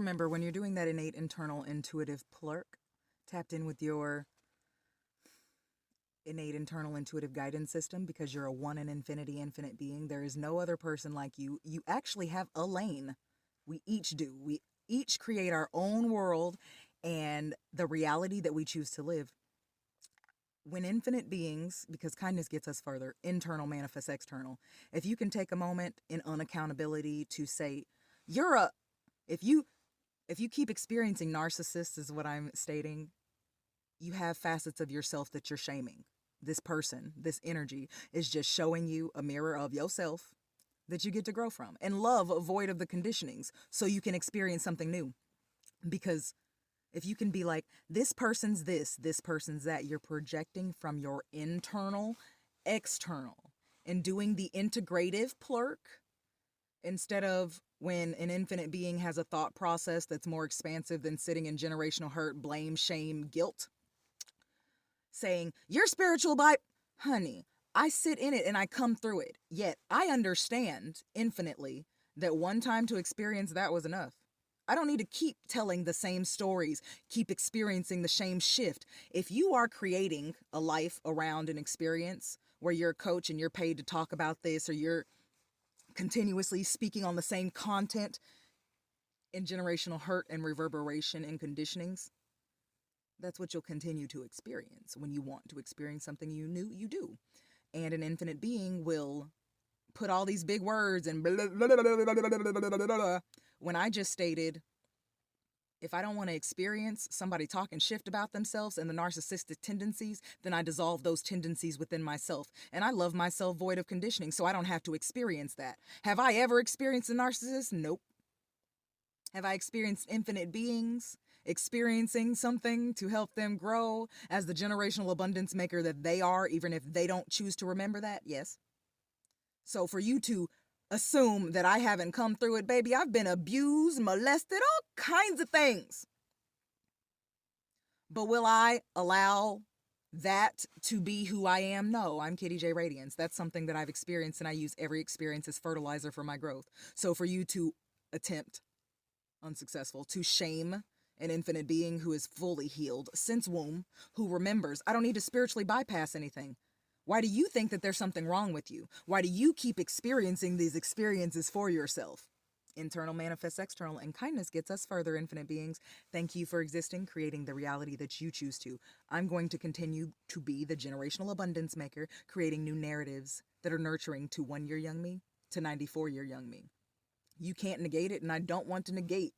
remember when you're doing that innate internal intuitive plurk, tapped in with your innate internal intuitive guidance system, because you're a one in infinity infinite being. There is no other person like you. You actually have a lane. We each do. We each create our own world and the reality that we choose to live. When infinite beings, because kindness gets us further, internal manifests external. If you can take a moment in unaccountability to say, if you keep experiencing narcissists, is what I'm stating, you have facets of yourself that you're shaming. This person, this energy is just showing you a mirror of yourself that you get to grow from. And love, void of the conditionings, so you can experience something new. Because if you can be like, this person's this person's that, you're projecting from your internal, external, and doing the integrative plurk instead of when an infinite being has a thought process that's more expansive than sitting in generational hurt, blame, shame, guilt. Saying, you're spiritual by, honey, I sit in it and I come through it. Yet I understand infinitely that one time to experience that was enough. I don't need to keep telling the same stories, keep experiencing the same shift. If you are creating a life around an experience where you're a coach and you're paid to talk about this, or you're continuously speaking on the same content in generational hurt and reverberation and conditionings, that's what you'll continue to experience. When you want to experience something you do. And an infinite being will put all these big words and blah, blah, blah, blah, blah, blah, blah, blah, when I just stated, if I don't want to experience somebody talking shit about themselves and the narcissistic tendencies, then I dissolve those tendencies within myself. And I love myself void of conditioning, so I don't have to experience that. Have I ever experienced a narcissist? Nope. Have I experienced infinite beings experiencing something to help them grow as the generational abundance maker that they are, even if they don't choose to remember that? Yes. So for you to assume that I haven't come through it, baby, I've been abused, molested, all kinds of things. But will I allow that to be who I am? No, I'm Kitty J Radiance. That's something that I've experienced, and I use every experience as fertilizer for my growth. So for you to attempt, unsuccessful, to shame an infinite being who is fully healed since womb, who remembers, I don't need to spiritually bypass anything. Why do you think that there's something wrong with you? Why do you keep experiencing these experiences for yourself? Internal manifests external, and kindness gets us further, infinite beings. Thank you for existing, creating the reality that you choose to. I'm going to continue to be the generational abundance maker, creating new narratives that are nurturing to 1 year young me, to 94 year young me. You can't negate it, and I don't want to negate